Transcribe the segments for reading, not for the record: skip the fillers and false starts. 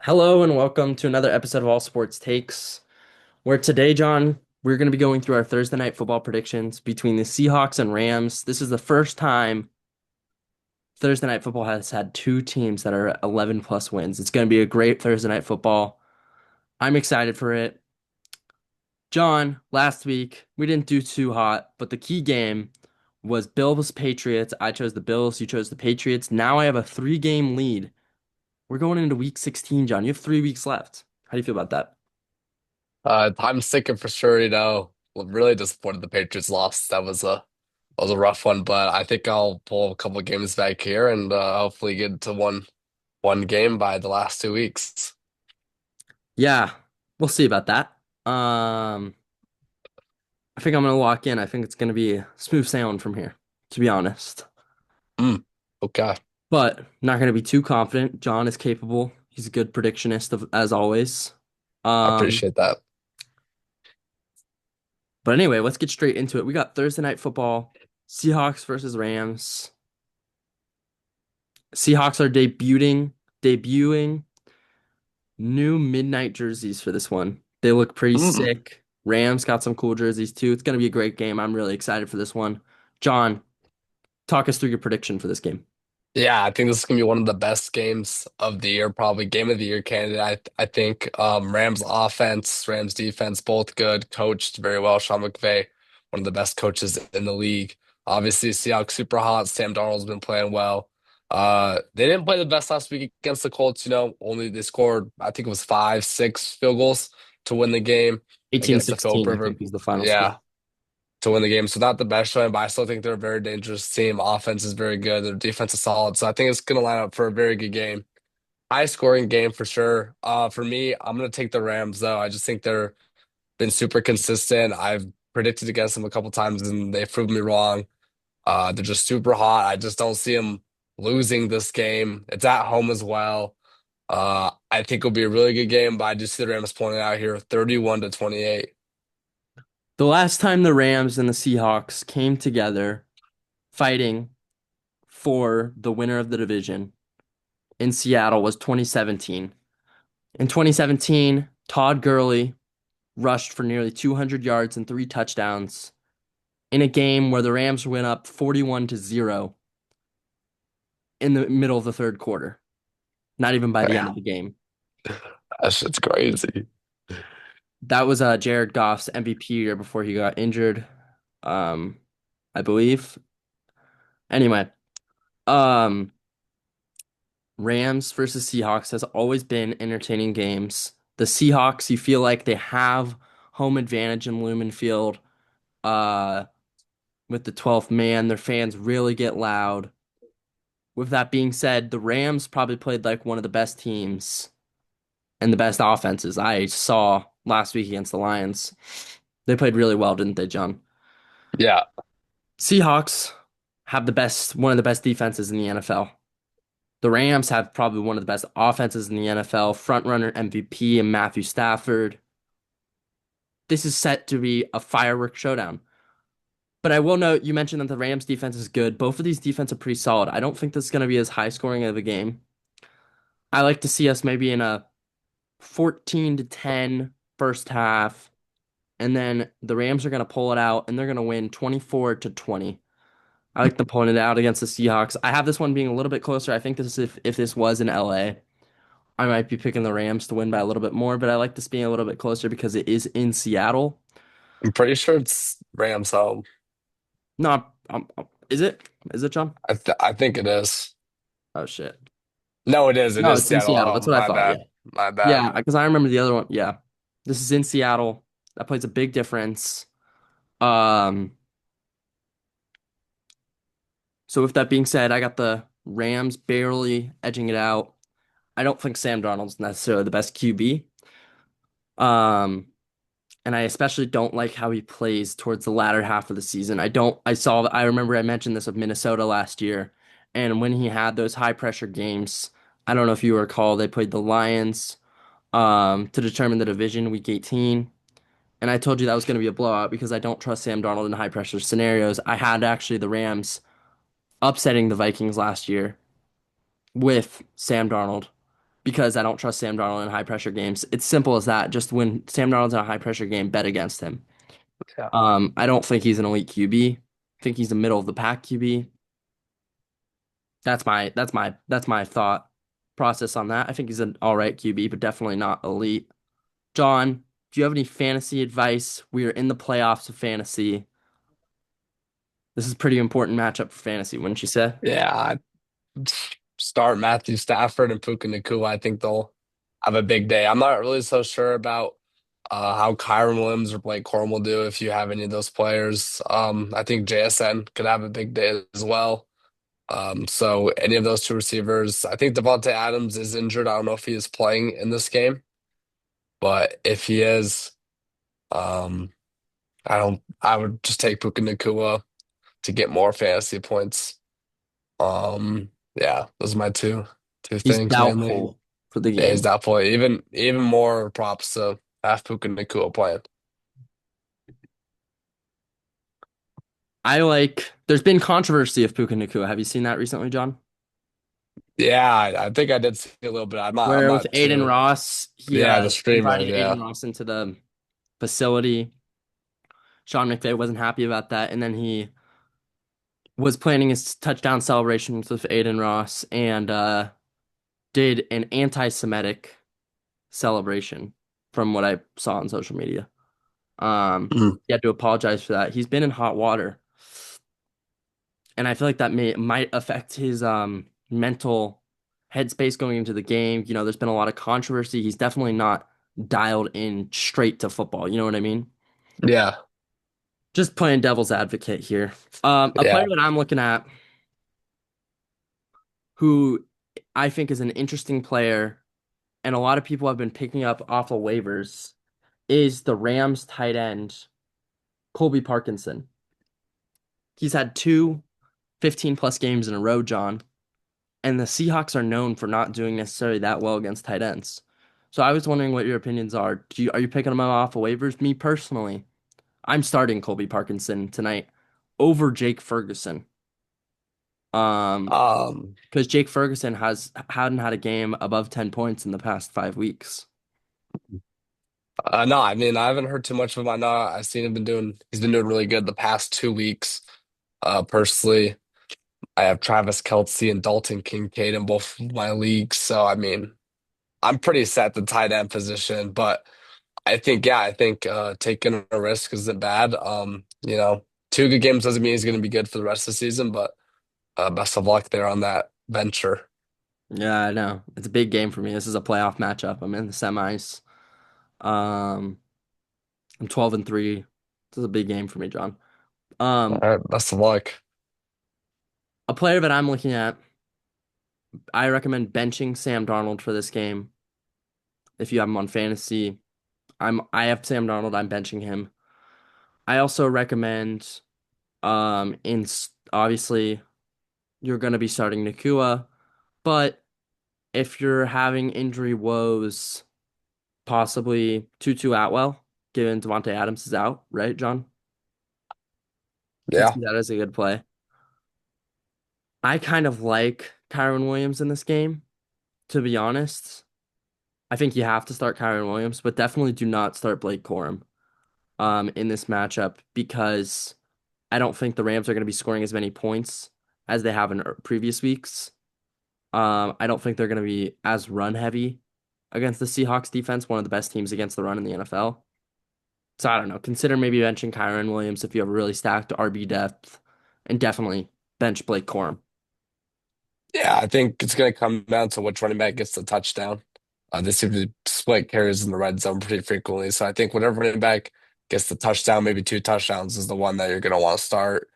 Hello and welcome to another episode of All Sports Takes, where today, John, we're going to be going through our Thursday night football predictions between the Seahawks and Rams. This is the first time Thursday night football has had two teams that are at 11 plus wins. It's going to be a great Thursday night football. I'm excited for it. John, last week we didn't do too hot, but the key game was Bills Patriots. I chose the Bills, you chose the Patriots. Now I have a three-game lead. We're going into week 16, John. You have 3 weeks left. How do you feel about that? I'm sticking for sure, really disappointed the Patriots lost. That was a rough one, but I think I'll pull a couple of games back here and hopefully get to one game by the last 2 weeks. Yeah, we'll see about that. Um, I think I'm gonna lock in. I think it's gonna be smooth sailing from here, to be honest. Mm, okay. But not gonna be too confident. John is capable. He's a good predictionist as always. I Um, appreciate that. but anyway, let's get straight into it. We got Thursday night football, Seahawks versus Rams. Seahawks are debuting new midnight jerseys for this one. They look pretty Mm. sick. Rams got some cool jerseys too. It's gonna be a great game. I'm really excited for this one. John, talk us through your prediction for this game. Yeah, I think this is gonna be one of the best games of the year, probably game of the year candidate. I think Rams offense, Rams defense, both good, coached very well. Sean McVay, one of the best coaches in the league. Obviously, Seahawks super hot. Sam Darnold's been playing well. They didn't play the best last week against the Colts. Only they scored, I think it was five, six field goals to win the game against the Philip 18-16, I River. think, is the final Yeah, score. to win the game. So not the best showing, but I still think they're a very dangerous team. Offense is very good. Their defense is solid. So I think it's going to line up for a very good game. High scoring game for sure. For me, I'm going to take the Rams though. I just think they're been super consistent. I've predicted against them a couple times and they've proved me wrong. They're just super hot. I just don't see them losing this game. It's at home as well. I think it'll be a really good game, but I just see the Rams pulling it out here 31-28. The last time the Rams and the Seahawks came together fighting for the winner of the division in Seattle was 2017. In 2017, Todd Gurley rushed for nearly 200 yards and 3 touchdowns in a game where the Rams went up 41-0 in the middle of the third quarter, not even by the end of the game. That shit's crazy. That was Jared Goff's MVP year before he got injured, um, I believe. Anyway, um, Rams versus Seahawks has always been entertaining games. The Seahawks, you feel like they have home advantage in Lumen Field. Uh, with the 12th man, their fans really get loud. With that being said, the Rams probably played like one of the best teams and the best offenses I saw last week against the Lions. They played really well, didn't they, John? Yeah. Seahawks have one of the best defenses in the NFL. The Rams have probably one of the best offenses in the NFL, front runner MVP and Matthew Stafford. This is set to be a firework showdown. But I will note, you mentioned that the Rams defense is good. Both of these defenses are pretty solid. I don't think this is going to be as high scoring of a game. I like to see us maybe in a 14-10 first half, and then the Rams are going to pull it out and they're going to win 24-20. I like them pulling it out against the Seahawks. I have this one being a little bit closer. I think this is if this was in LA. I might be picking the Rams to win by a little bit more, but I like this being a little bit closer because it is in Seattle. I'm pretty sure it's Rams home. No, is it? Is it, John? I think it is. Oh shit. No, it is. It No, is it's in Seattle Seattle. That's home. what I My thought. bad. Yeah. My bad. Yeah, because I remember the other one. Yeah. This is in Seattle. That plays a big difference. Um, so with that being said, I got the Rams barely edging it out. I don't think Sam Darnold's necessarily the best QB. Um, and I especially don't like how he plays towards the latter half of the season. I remember I mentioned this of Minnesota last year, and when he had those high pressure games, I don't know if you recall, they played the Lions to determine the division week 18. And I told you that was going to be a blowout because I don't trust Sam Darnold in high pressure scenarios. I had actually the Rams upsetting the Vikings last year with Sam Darnold because I don't trust Sam Darnold in high pressure games. It's simple as that. Just when Sam Darnold's in a high pressure game, bet against him. Yeah. I don't think he's an elite QB. I think he's a middle of the pack QB. That's my thought process on that. I think he's an all right QB, but definitely not elite. John, do you have any fantasy advice? We are in the playoffs of fantasy. This is a pretty important matchup for fantasy, wouldn't you say? Yeah, I'd start Matthew Stafford and Puka Nacua. I think they'll have a big day. I'm not really so sure about how Kyron Williams or Blake Corum will do if you have any of those players. I think JSN could have a big day as well. So any of those two receivers, I think Devontae Adams is injured. I don't know if he is playing in this game, but if he is, um, I would just take Puka Nacua to get more fantasy points. Yeah, those are my two He's things mainly. doubtful for the Yeah, he's game. definitely even more props to have Puka Nacua playing. There's been controversy of Puka Nacua. Have you seen that recently, John? Yeah, I think I did see a little bit. I'm Where with not Aiden too. Ross, he Yeah, the streamer. invited Yeah. Aiden Ross into the facility. Sean McVay wasn't happy about that, and then he was planning his touchdown celebrations with Aiden Ross and did an anti-Semitic celebration from what I saw on social media. Mm. He had to apologize for that. He's been in hot water, and I feel like that might affect his mental headspace going into the game. You know, there's been a lot of controversy. He's definitely not dialed in straight to football. You know what I mean? Yeah. Just playing devil's advocate here. A player Yeah. that I'm looking at who I think is an interesting player, and a lot of people have been picking up off of waivers, is the Rams tight end, Colby Parkinson. He's had two 15 plus games in a row, John, and the Seahawks are known for not doing necessarily that well against tight ends. So I was wondering what your opinions are. Are you picking him up off of waivers? Me personally, I'm starting Colby Parkinson tonight over Jake Ferguson. Um, Um, because Jake Ferguson hadn't had a game above 10 points in the past 5 weeks. no, I mean I haven't heard too much of him. I know I've seen him been doing he's been doing really good the past 2 weeks. Personally, I have Travis Kelce and Dalton Kincaid in both of my leagues. So I mean, I'm pretty set the tight end position, but I think taking a risk isn't bad. Two good games doesn't mean he's gonna be good for the rest of the season, but best of luck there on that venture. Yeah, I know. It's a big game for me. This is a playoff matchup. I'm in the semis. Um, I'm 12-3. This is a big game for me, John. All Um, right, best of luck. a player that I'm looking at, I recommend benching Sam Darnold for this game. If you have him on fantasy, I have Sam Darnold, I'm benching him. I also recommend obviously you're going to be starting Nakua, but if you're having injury woes, possibly Tutu Atwell, given Devontae Adams is out, right, John? Could Yeah. see that as a good play. I kind of like Kyron Williams in this game, to be honest. I think you have to start Kyron Williams, but definitely do not start Blake Corum in this matchup because I don't think the Rams are going to be scoring as many points as they have in previous weeks. I don't think they're going to be as run heavy against the Seahawks defense, one of the best teams against the run in the NFL. So I don't know. Consider maybe benching Kyron Williams if you have a really stacked RB depth, and definitely bench Blake Corum. Yeah, I think it's going to come down to which running back gets the touchdown. They seem to split carries in the red zone pretty frequently. So I think whatever running back gets the touchdown, maybe two touchdowns, is the one that you're going to want to start.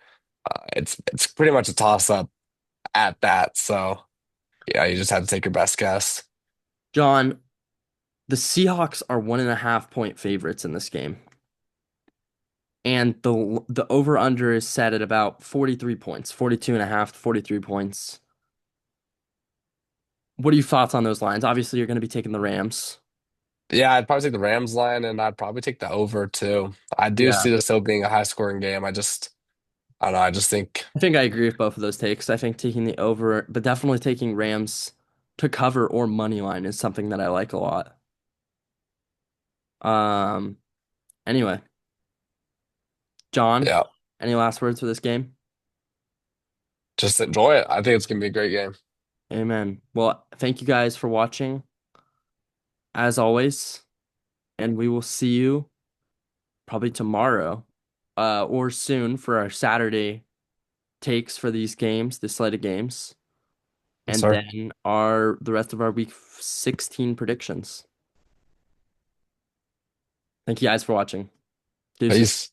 It's pretty much a toss up at that. So yeah, you just have to take your best guess. John, the Seahawks are 1.5 point favorites in this game, and the over under is set at about 43 points, 42.5, 43 points. What are your thoughts on those lines? Obviously, you're going to be taking the Rams. Yeah, I'd probably take the Rams line, and I'd probably take the over too. I do Yeah. see this still being a high scoring game. I don't know. I just think I think I agree with both of those takes. I think taking the over, but definitely taking Rams. to cover or money line is something that I like a lot. Um, anyway, John, Yeah, any last words for this game? just enjoy it. I think it's gonna be a great game. Amen. Well, thank you guys for watching as always, and we will see you probably tomorrow, or soon for our Saturday takes for these games, the slate of games, Yes, and sir. then the rest of our week 16 predictions. Thank you guys for watching. Deuces. Peace.